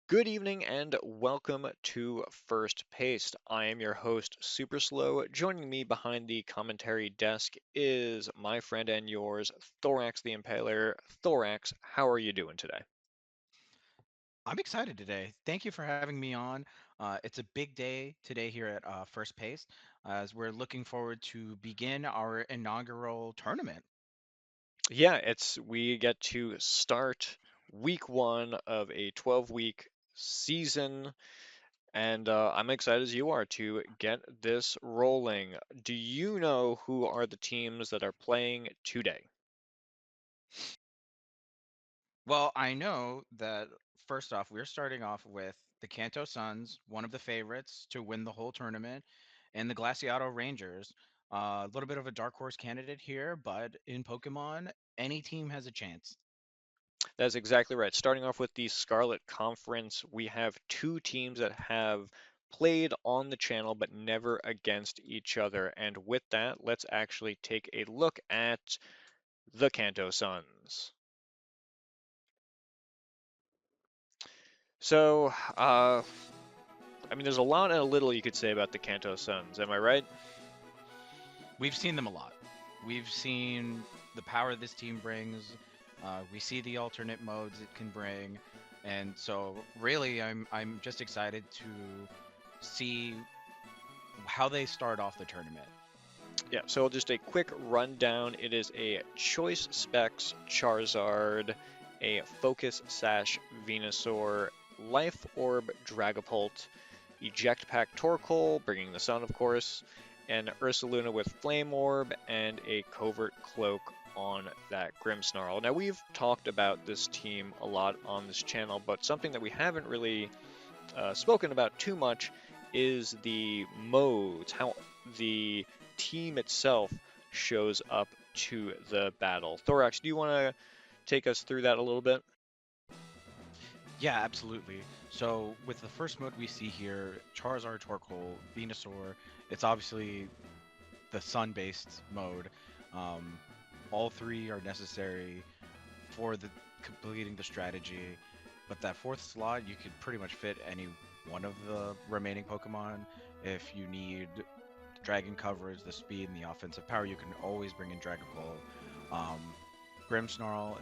Good evening and welcome to First Paced. I am your host, Super Slow. Joining me behind the commentary desk is my friend and yours, Thorax the Impaler. Thorax, how are you doing today? I'm excited today. Thank you for having me on. It's a big day today here at First Pace, as we're looking forward to begin our inaugural tournament. Yeah, it's we get to start week one of a 12-week season, and I'm excited as you are to get this rolling. Do you know who are the teams that are playing today? Well, I know that first off, we're starting off with the Kanto Suns, one of the favorites to win the whole tournament, and the Glaseado Rangers. A little bit of a dark horse candidate here, but in Pokemon, any team has a chance. That's exactly right. Starting off with the Scarlet Conference, we have two teams that have played on the channel but never against each other. And with that, let's actually take a look at the Kanto Suns. So, I mean, there's a lot and a little you could say about the Kanto Suns. Am I right? We've seen them a lot. We've seen the power this team brings. We see the alternate modes it can bring, and so really, I'm just excited to see how they start off the tournament. Yeah, so just a quick rundown. It is a Choice Specs Charizard, a Focus Sash Venusaur, Life Orb Dragapult, Eject Pack Torkoal, bringing the sun, of course, and Ursaluna with Flame Orb, and a Covert Cloak on that Grimmsnarl. Now, we've talked about this team a lot on this channel, but something that we haven't really spoken about too much is the modes, how the team itself shows up to the battle. Thorax, do you want to take us through that a little bit? Yeah, absolutely. So with the first mode we see here, Charizard, Torkoal, Venusaur, it's obviously the sun-based mode. Um, all three are necessary for the completing the strategy. But that fourth slot, you could pretty much fit any one of the remaining Pokemon. If you need dragon coverage, the speed, and the offensive power, you can always bring in Dragon Ball. Um, Grimmsnarl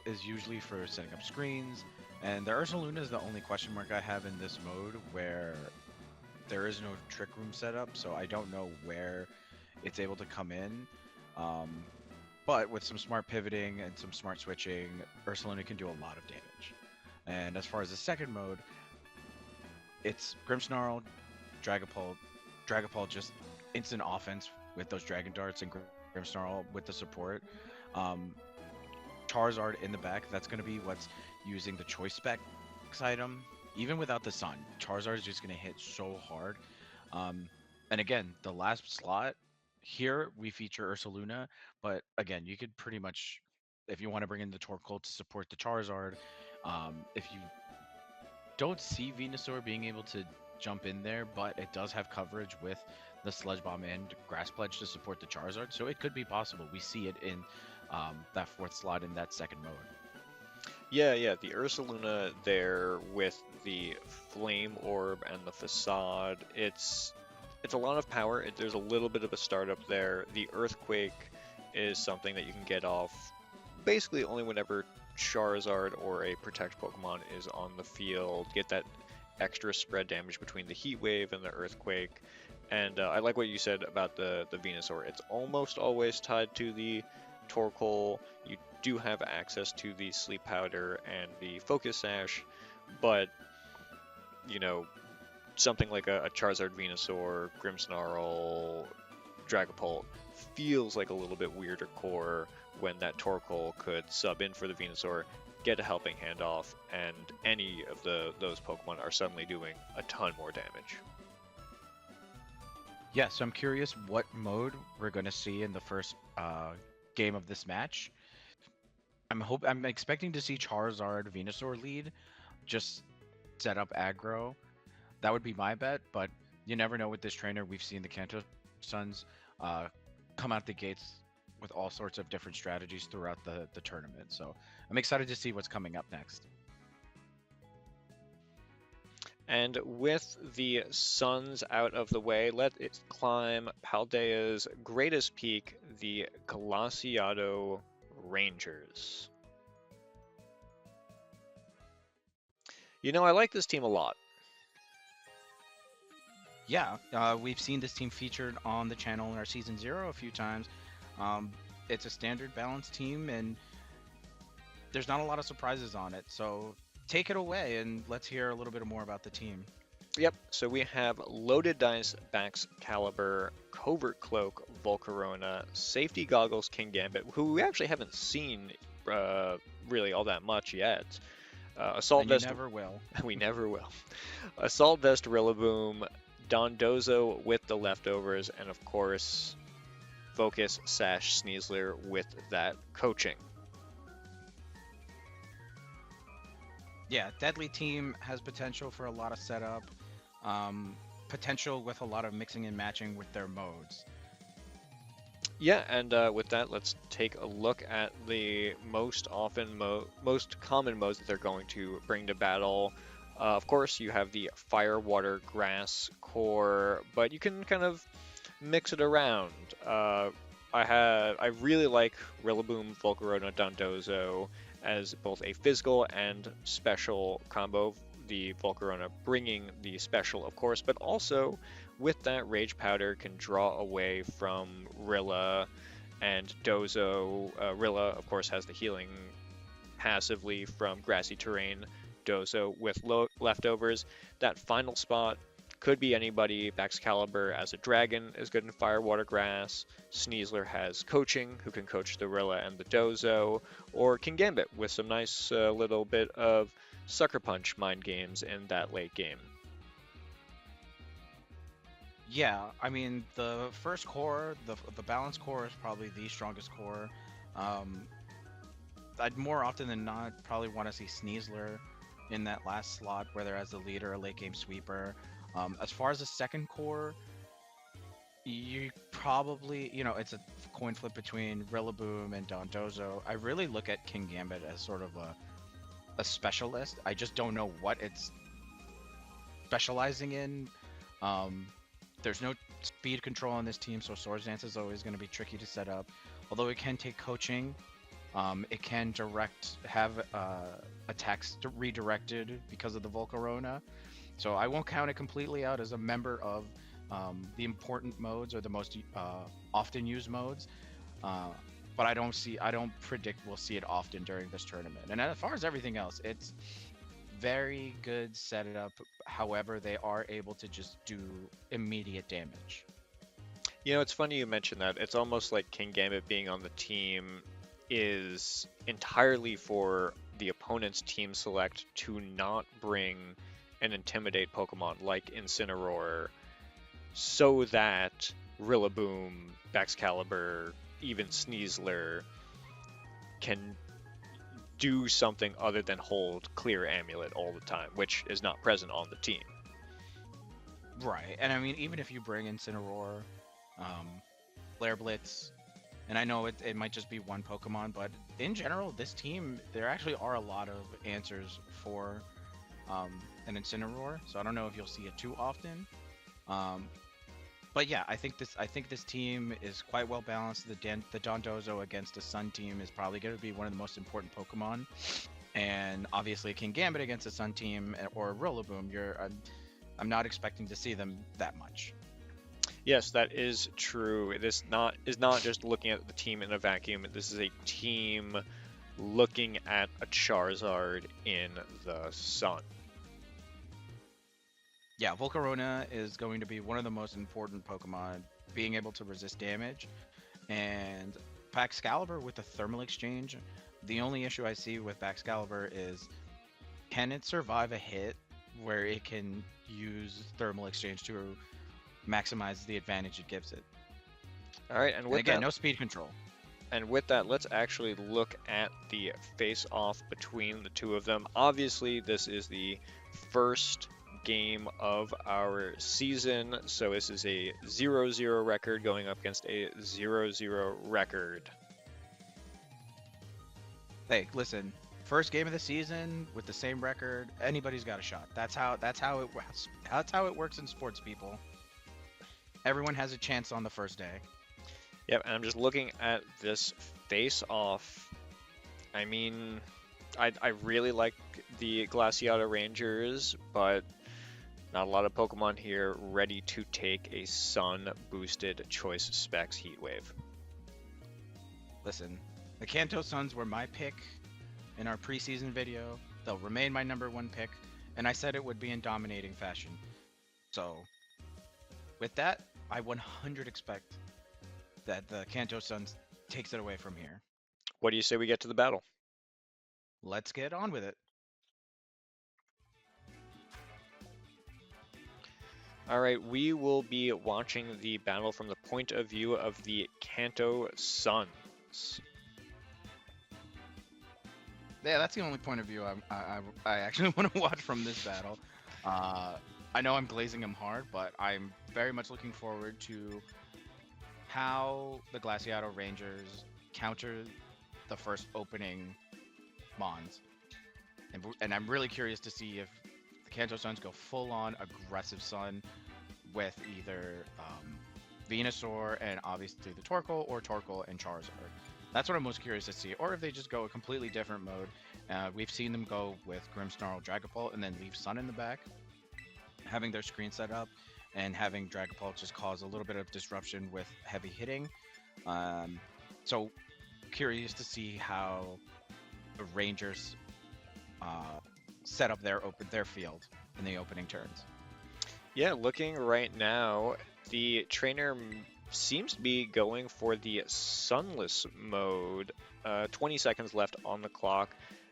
is usually for setting up screens, and the Ursaluna is the only question mark I have in this mode where there is no trick room setup, so I don't know where it's able to come in. Um, but with some smart pivoting and some smart switching, Ursaluna can do a lot of damage. And as far as the second mode, it's Grimmsnarl, Dragapult. Dragapult just instant offense with those Dragon Darts and Grimmsnarl with the support. Um, Charizard in the back, that's going to be what's using the Choice Specs item. Even without the Sun, Charizard is just going to hit so hard. Um, and again, the last slot here we feature Ursaluna, but again, you could pretty much, if you want to bring in the Torkoal to support the Charizard, if you don't see Venusaur being able to jump in there, but it does have coverage with the Sludge Bomb and Grass Pledge to support the Charizard, so it could be possible. We see it in that fourth slot in that second mode. Yeah, the Ursaluna there with the Flame Orb and the Facade. It's a lot of power. There's a little bit of a startup there. The Earthquake is something that you can get off basically only whenever Charizard or a Protect Pokemon is on the field. Get that extra spread damage between the Heat Wave and the Earthquake. And I like what you said about the Venusaur. It's almost always tied to the Torkoal. You do have access to the Sleep Powder and the Focus Sash, but you know something like a Charizard, Venusaur, Grimmsnarl, Dragapult feels like a little bit weirder core when that Torkoal could sub in for the Venusaur, get a helping hand off, and any of those Pokemon are suddenly doing a ton more damage. Yeah, so I'm curious what mode we're going to see in the first game of this match. I'm expecting to see Charizard Venusaur lead, just set up aggro. That would be my bet, but you never know with this trainer. We've seen the Kanto Suns uh, come out the gates with all sorts of different strategies throughout the tournament. So I'm excited to see what's coming up next. And with the Suns out of the way, let it climb Paldea's greatest peak, the Glaseado Rangers. I like this team a lot. Yeah, we've seen this team featured on the channel in our season 0 a few times. Um, it's a standard balanced team, and there's not a lot of surprises on it. So take it away, and let's hear a little bit more about the team. Yep, so we have Loaded Dice, Baxcalibur, Covert Cloak, Volcarona, Safety Goggles, King Gambit, who we actually haven't seen really all that much yet. Assault And you Vest, never will. we never will. Assault Vest, Rillaboom, Dondozo with the leftovers, and of course, Focus, Sash, Sneasler with that coaching. Yeah, Deadly Team has potential for a lot of setup, potential with a lot of mixing and matching with their modes. Yeah, and with that, let's take a look at the most common modes that they're going to bring to battle. Of course, you have the Fire, Water, Grass core, but you can kind of mix it around. I really like Rillaboom, Volcarona, Dondozo as both a physical and special combo. The Volcarona bringing the special, of course, but also with that Rage Powder can draw away from Rilla and Dozo. Rilla, of course, has the healing passively from Grassy Terrain. Dozo with leftovers. That final spot could be anybody. Baxcalibur as a dragon is good in Fire, Water, Grass. Sneasler has coaching, who can coach the Rilla and the Dozo. Or King Gambit with some nice little bit of Sucker Punch mind games in that late game. Yeah, I mean the first core, the balance core is probably the strongest core. I'd more often than not probably want to see Sneasler in that last slot, whether as the leader or late game sweeper. As far as the second core, you probably, it's a coin flip between Rillaboom and Dondozo. I really look at King Gambit as sort of a specialist. I just don't know what it's specializing in. There's no speed control on this team, so Swords Dance is always going to be tricky to set up. Although it can take coaching, it can have attacks redirected because of the Volcarona. So I won't count it completely out as a member of the important modes or the most often used modes. But I don't predict we'll see it often during this tournament. And as far as everything else, it's very good setup. However, they are able to just do immediate damage. It's funny you mentioned that. It's almost like King Gambit being on the team is entirely for the opponent's team select to not bring an Intimidate Pokemon like Incineroar, so that Rillaboom, Baxcalibur, even Sneasler can do something other than hold Clear Amulet all the time, which is not present on the team. Right, and I mean, even if you bring Incineroar, Flare Blitz, and I know it might just be one Pokemon, but in general, this team, there actually are a lot of answers for an Incineroar, so I don't know if you'll see it too often. But yeah, I think this team is quite well balanced. The Dondozo against a Sun team is probably going to be one of the most important Pokemon, and obviously King Gambit against a Sun team or Rillaboom, I'm not expecting to see them that much. Yes, that is true. This is not just looking at the team in a vacuum. This is a team looking at a Charizard in the sun. Yeah, Volcarona is going to be one of the most important Pokemon, being able to resist damage. And Baxcalibur with the Thermal Exchange, the only issue I see with Baxcalibur is, can it survive a hit where it can use Thermal Exchange to maximize the advantage it gives it? All right, and again, no speed control. And with that, let's actually look at the face-off between the two of them. Obviously, this is the first game of our season, so this is a 0-0 record going up against a 0-0 record. Hey, listen, first game of the season with the same record, anybody's got a shot. That's how it works in sports, people. Everyone has a chance on the first day. Yep, and I'm just looking at this face-off. I mean, I really like the Glaseado Rangers, but not a lot of Pokemon here ready to take a Sun-boosted Choice Specs Heatwave. Listen, the Kanto Suns were my pick in our preseason video. They'll remain my #1 pick, and I said it would be in dominating fashion. So, with that, I 100 expect that the Kanto Suns takes it away from here. What do you say we get to the battle? Let's get on with it. All right, we will be watching the battle from the point of view of the Kanto Suns. Yeah, that's the only point of view I actually want to watch from this battle. I know I'm glazing him hard, but I'm very much looking forward to how the Glaseado Rangers counter the first opening Mons. And I'm really curious to see if the Kanto Suns go full-on aggressive Sun with either Venusaur and obviously the Torkoal, or Torkoal and Charizard. That's what I'm most curious to see. Or if they just go a completely different mode. We've seen them go with Grimmsnarl, Dragapult, and then leave Sun in the back, having their screen set up, and having Dragapult just cause a little bit of disruption with heavy hitting. So curious to see how the Rangers set up their field in the opening turns. Yeah, looking right now, the trainer seems to be going for the Sunless mode. 20 seconds left on the clock.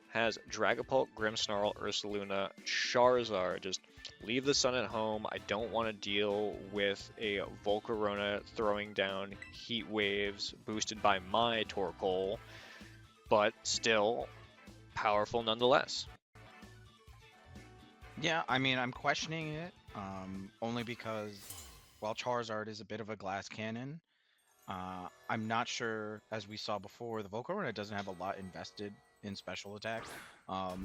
Has Dragapult, Grimmsnarl, Ursaluna, Charizard. Just leave the Sun at home. I don't want to deal with a Volcarona throwing down Heat Waves boosted by my Torkoal, but still powerful nonetheless. Yeah, I mean, I'm questioning it, only because while Charizard is a bit of a glass cannon, I'm not sure, as we saw before, the Volcarona doesn't have a lot invested in special attack.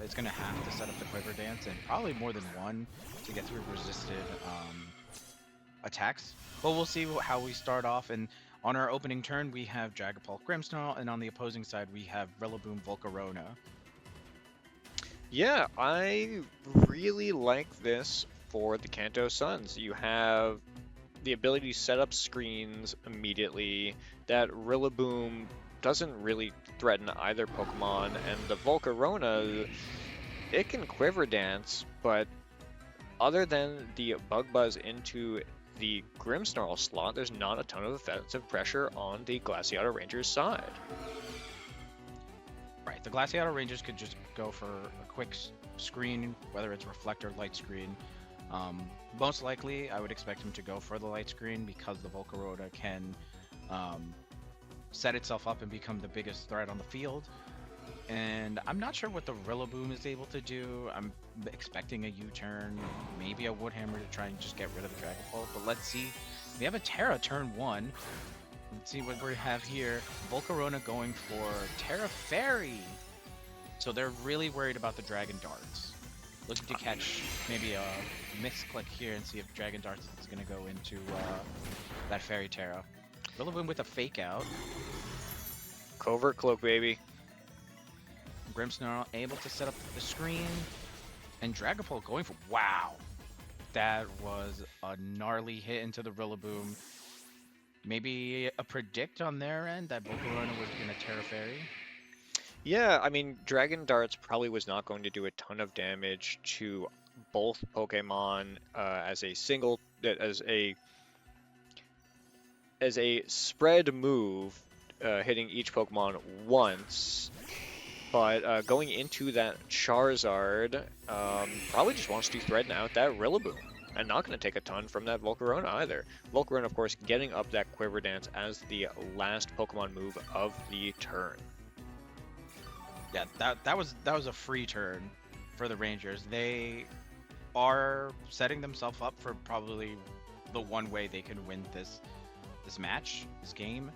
It's going to have to set up the Quiver Dance, and probably more than one, to get through resisted attacks. But we'll see how we start off. And on our opening turn, we have Dragapult, Grimmsnarl, and on the opposing side, we have Rillaboom, Volcarona. Yeah, I really like this for the Kanto Suns. You have the ability to set up screens immediately. That Rillaboom doesn't really threaten either Pokemon, and the Volcarona, it can Quiver Dance, but other than the Bug Buzz into the Grimmsnarl slot, there's not a ton of offensive pressure on the Glaseado Rangers side. Right, the Glaseado Rangers could just go for a quick screen, whether it's reflect or light screen. Most likely, I would expect him to go for the light screen because the Volcarona can set itself up and become the biggest threat on the field. And I'm not sure what the Rillaboom is able to do. I'm expecting a U-turn, maybe a Woodhammer to try and just get rid of the Dragapult, but let's see. We have a Terra turn 1. Let's see what we have here. Volcarona going for Terra Fairy. So they're really worried about the Dragon Darts. Looking to catch maybe a misclick here and see if Dragon Darts is going to go into that Fairy Terra. Rillaboom with a Fake Out. Covert Cloak, baby. Grimmsnarl able to set up the screen. And Dragapult going for... Wow! That was a gnarly hit into the Rillaboom. Maybe a predict on their end that Volcarona was going to Terra Fairy? Yeah, I mean, Dragon Darts probably was not going to do a ton of damage to both Pokemon as a spread move, hitting each Pokemon once. But going into that Charizard, probably just wants to threaten out that Rillaboom. And not going to take a ton from that Volcarona either. Volcarona, of course, getting up that Quiver Dance as the last Pokemon move of the turn. Yeah, that was a free turn for the Rangers. They are setting themselves up for probably the one way they can win this match, this game.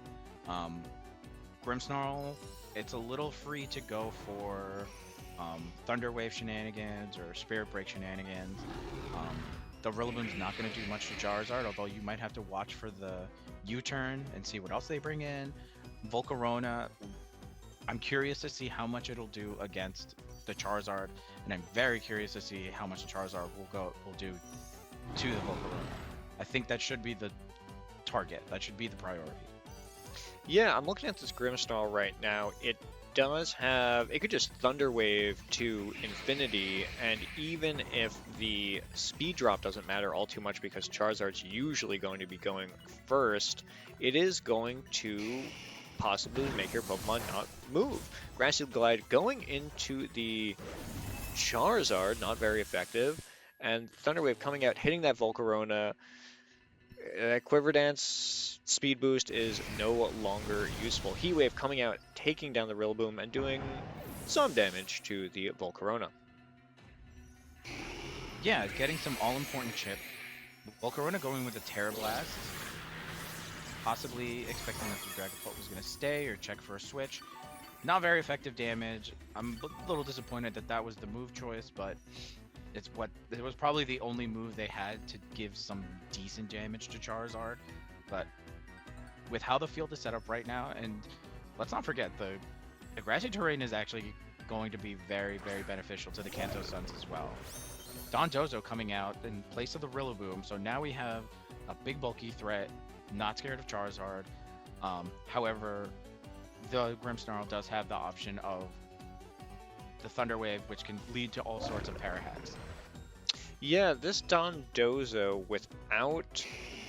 Grimmsnarl, it's a little free to go for Thunder Wave shenanigans or Spirit Break shenanigans. Um, the Rillaboom's not going to do much to Charizard, although you might have to watch for the U-turn and see what else they bring in. Volcarona, I'm curious to see how much it'll do against the Charizard, and I'm very curious to see how much the Charizard will do to the Volcarona. I think that should be the target. That should be the priority. Yeah, I'm looking at this Grimmsnarl right now. It does have, it could just Thunder Wave to infinity, and even if the speed drop doesn't matter all too much because Charizard's usually going to be going first, it is going to possibly make your Pokemon not move. Grassy Glide going into the Charizard, not very effective, and Thunder Wave coming out, hitting that Volcarona. Quiver Dance speed boost is no longer useful. Heat Wave coming out, taking down the Rillaboom and doing some damage to the Volcarona. Yeah, getting some all-important chip. Volcarona going with a Terra Blast. Possibly expecting that the Dragon Pulse was going to stay or check for a switch. Not very effective damage. I'm a little disappointed that that was the move choice, but it was probably the only move they had to give some decent damage to Charizard. But with how the field is set up right now, and let's not forget the grassy terrain is actually going to be very, very beneficial to the Kanto Suns as well. Dondozo coming out in place of the Rillaboom, so now we have a big bulky threat, not scared of Charizard. However, the Grimmsnarl does have the option of the Thunder Wave, which can lead to all sorts of para-hacks. Yeah, this Dondozo without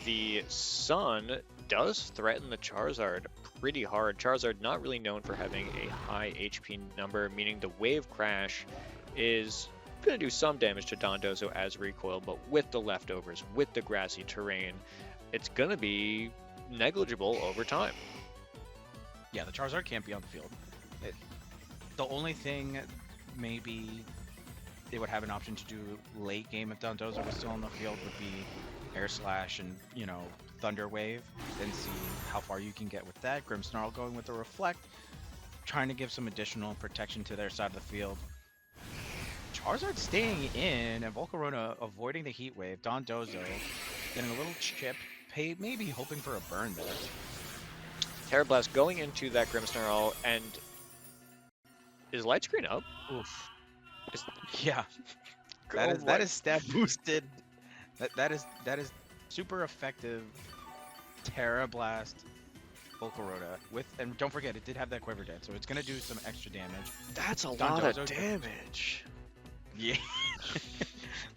the Sun does threaten the Charizard pretty hard. Charizard not really known for having a high HP number, meaning the Wave Crash is going to do some damage to Dondozo as recoil, but with the leftovers, with the grassy terrain, it's going to be negligible over time. Yeah, the Charizard can't be on the field. The only thing maybe they would have an option to do late game if Dondozo was still on the field would be Air Slash and, Thunder Wave, and see how far you can get with that. Grimmsnarl going with the Reflect, trying to give some additional protection to their side of the field. Charizard staying in, and Volcarona avoiding the Heat Wave. Dondozo getting a little chip, maybe hoping for a burn there. Terra Blast going into that Grimmsnarl, and is Light Screen up? Oof. Yeah. That is stat boosted. That is super effective Terra Blast Volcarona and don't forget it did have that Quiver Dance, so it's gonna do some extra damage. That's a lot of damage. Yeah.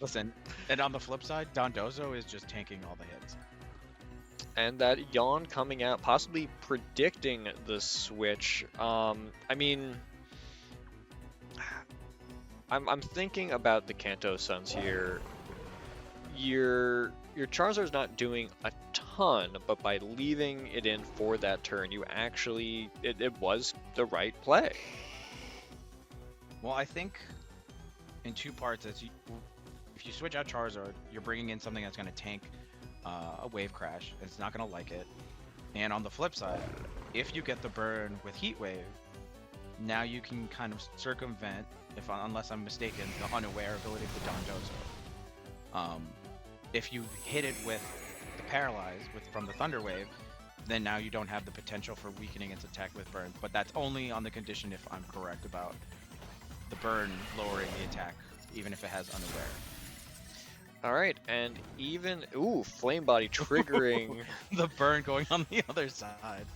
Listen, and on the flip side, Dondozo is just tanking all the hits. And that Yawn coming out, possibly predicting the switch. I mean, I'm thinking about the Kanto Suns here. Your Charizard's not doing a ton, but by leaving it in for that turn, you actually it was the right play. Well, I think in two parts, if you switch out Charizard, you're bringing in something that's going to tank a Wave Crash. It's not going to like it. And on the flip side, if you get the burn with Heat Wave, now you can kind of circumvent, unless I'm mistaken, the unaware ability of the Dondozo. If you hit it with the Paralyze from the Thunder Wave, then now you don't have the potential for weakening its attack with burn. But that's only on the condition if I'm correct about the burn lowering the attack, even if it has unaware. Alright, and even... Ooh, Flame Body triggering... the burn going on the other side.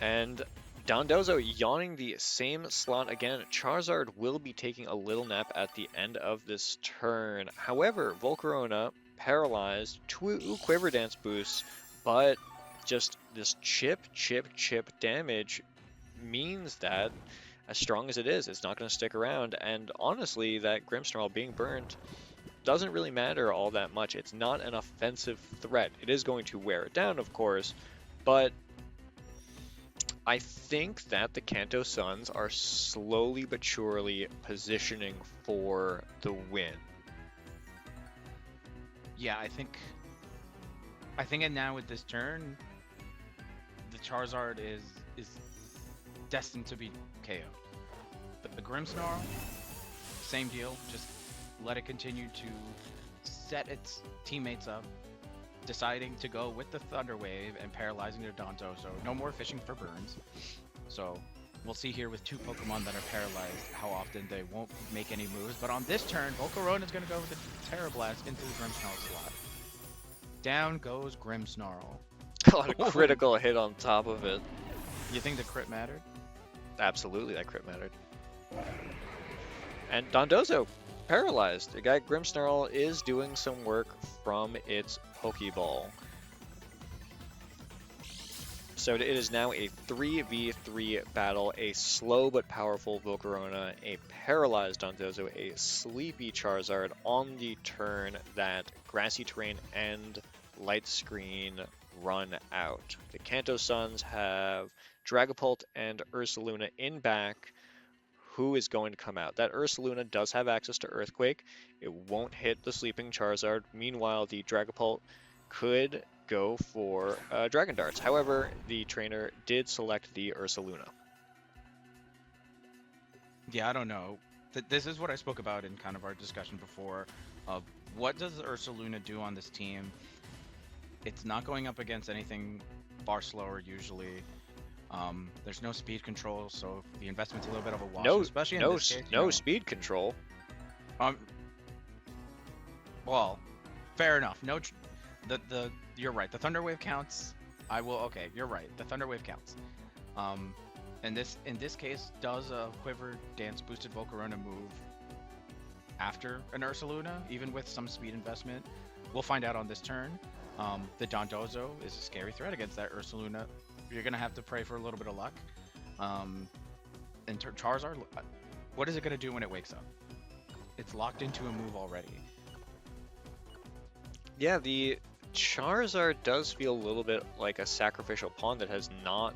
And Dondozo yawning the same slot again. Charizard will be taking a little nap at the end of this turn. However, Volcarona paralyzed, 2 Quiver Dance boosts, but just this chip damage means that, as strong as it is, it's not going to stick around. And honestly, that Grimmsnarl being burned doesn't really matter all that much. It's not an offensive threat. It is going to wear it down, of course, but I think that the Kanto Suns are slowly but surely positioning for the win. Yeah, I think now with this turn, the Charizard is destined to be KO'd. The Grimmsnarl, same deal. Just let it continue to set its teammates up, deciding to go with the Thunder Wave and paralyzing their Dondozo. No more fishing for burns. So we'll see here with two Pokemon that are paralyzed how often they won't make any moves. But on this turn, Volcarona is going to go with the Terra Blast into the Grimmsnarl slot. Down goes Grimmsnarl. A lot of critical hit on top of it. You think the crit mattered? Absolutely, that crit mattered. And Dondozo paralyzed. The guy Grimmsnarl is doing some work from its Pokeball. So it is now a 3v3 battle. A slow but powerful Volcarona, a paralyzed Dondozo, a sleepy Charizard on the turn that Grassy Terrain and Light Screen run out. The Kanto Suns have Dragapult and Ursaluna in back. Who is going to come out? That Ursaluna does have access to Earthquake. It won't hit the sleeping Charizard. Meanwhile, the Dragapult could go for Dragon Darts. However, the trainer did select the Ursaluna. Yeah, I don't know. This is what I spoke about in kind of our discussion before of what does Ursaluna do on this team? It's not going up against anything far slower usually. There's no speed control, so the investment's a little bit of a wash, especially in this case. No speed control. Well, fair enough. No, you're right. The Thunder Wave counts. Okay, you're right. The Thunder Wave counts. In this case, does a Quiver Dance boosted Volcarona move after an Ursaluna, even with some speed investment? We'll find out on this turn. The Dondozo is a scary threat against that Ursaluna. You're gonna have to pray for a little bit of luck. And Charizard, what is it gonna do when it wakes up? It's locked into a move already. Yeah, the Charizard does feel a little bit like a sacrificial pawn that has not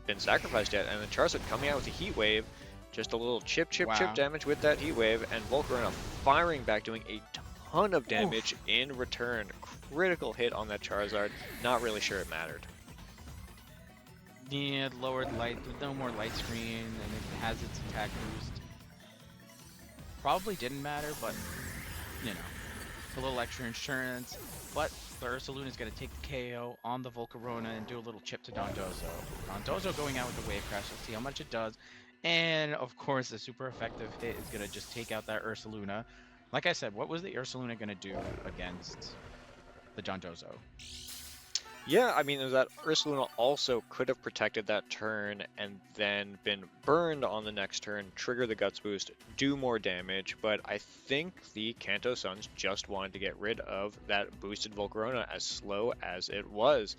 been sacrificed yet, and the Charizard coming out with a Heat Wave, just a little chip damage with that Heat Wave, and Volcarona firing back, doing a ton of damage in return. Critical hit on that Charizard. Not really sure it mattered. Yeah, lowered light, no more light screen, and it has its attack boost. Probably didn't matter, but you know, a little extra insurance. But the Ursaluna is going to take the KO on the Volcarona and do a little chip to Dondozo. Dondozo going out with the Wave Crash. Let's see how much it does. And of course, a super effective hit is going to just take out that Ursaluna. Like I said, what was the Ursaluna going to do against the Dondozo? Yeah, I mean, that Ursaluna also could have protected that turn and then been burned on the next turn, trigger the Guts boost, do more damage, but I think the Kanto Suns just wanted to get rid of that boosted Volcarona as slow as it was.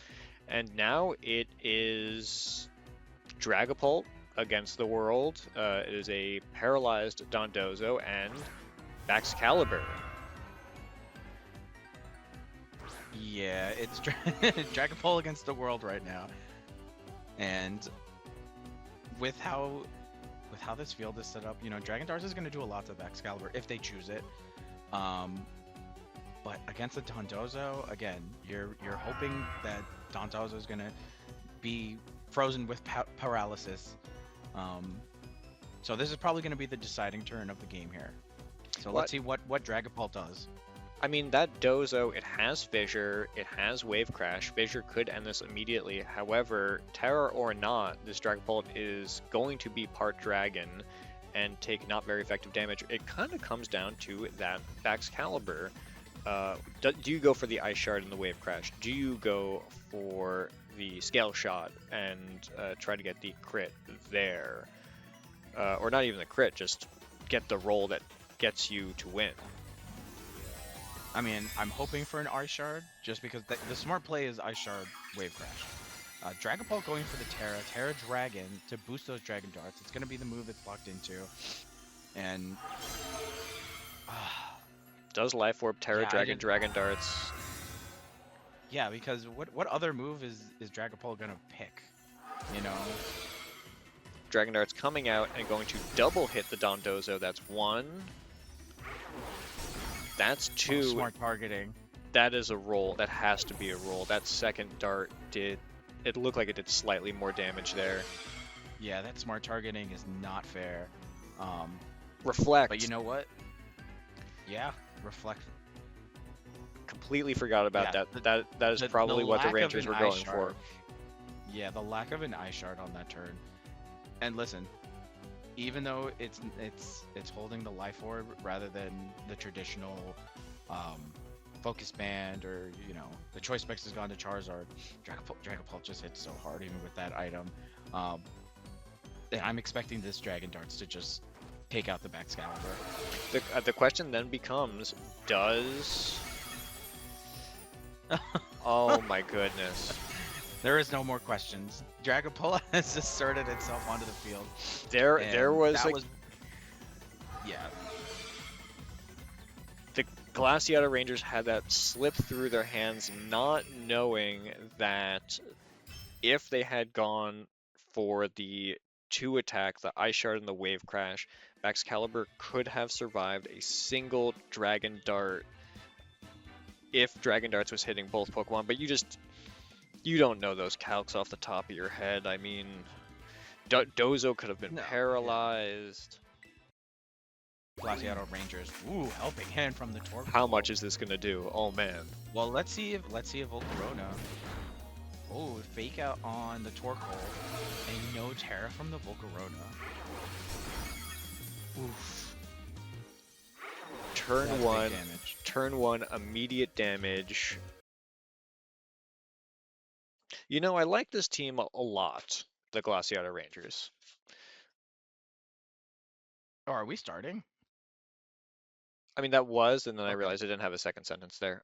And now it is Dragapult against the world. It is a paralyzed Dondozo and Baxcalibur. Yeah, it's Dragapult against the world right now, and with how this field is set up, you know, Dragon Darts is going to do a lot to Baxcalibur if they choose it. But against the Dondozo, again, you're hoping that Dondozo is going to be frozen with paralysis. So this is probably going to be the deciding turn of the game here. So let's see what Dragapult does. I mean, that Dozo, it has Fissure, it has Wave Crash. Fissure could end this immediately. However, Terra or not, this Dragapult is going to be part Dragon and take not very effective damage. It kind of comes down to that Baxcalibur. Do you go for the Ice Shard and the Wave Crash? Do you go for the Scale Shot and try to get the crit there? Or not even the crit, just get the roll that gets you to win. I mean, I'm hoping for an Ice Shard, just because the smart play is Ice Shard, Wave Crash. Dragapult going for the Terra Dragon to boost those Dragon Darts. It's going to be the move it's locked into. And... Does Life Orb Terra Dragon Darts? Yeah, because what other move is Dragapult going to pick? You know? Dragon Darts coming out and going to double hit the Dondozo. That's one. That's two. Oh, smart targeting. That is a roll. That has to be a roll. That second dart it looked like it did slightly more damage there. Yeah, that smart targeting is not fair. Um, but you Reflect. know what? Yeah, reflect. Completely forgot about Yeah, that. That is the probably what the lack of Rangers an were eye going for. shard. Yeah, the lack of an eye shard on that turn. And listen, even though it's holding the life orb rather than the traditional um, focus band, or the choice specs has gone to Charizard. Dragapult just hits so hard even with that item. Um, and I'm expecting this Dragon Darts to just take out the Baxcalibur. The question then becomes, does... Oh my goodness. There is no more questions. Dragapult has asserted itself onto the field, There and was that like was, yeah, the Glaseado Rangers had that slip through their hands, not knowing that if they had gone for the 2 attack, the Ice Shard and the Wave Crash, Baxcalibur could have survived a single Dragon Dart if Dragon Darts was hitting both Pokemon, but you don't know those calcs off the top of your head. I mean, Dozo could have been no, yeah. paralyzed. Glaseado Rangers. Ooh, helping hand from the How Torkoal. much is this gonna do? Oh man. Well, let's see if Volcarona. Oh, fake out on the Torkoal, and no Terra from the Volcarona. Oof. Turn That's big one, damage. turn one, immediate damage. You know, I like this team a lot, the Glaciata Rangers. Oh, are we starting? I mean, that was, and then I Okay. realized I didn't have a second sentence there.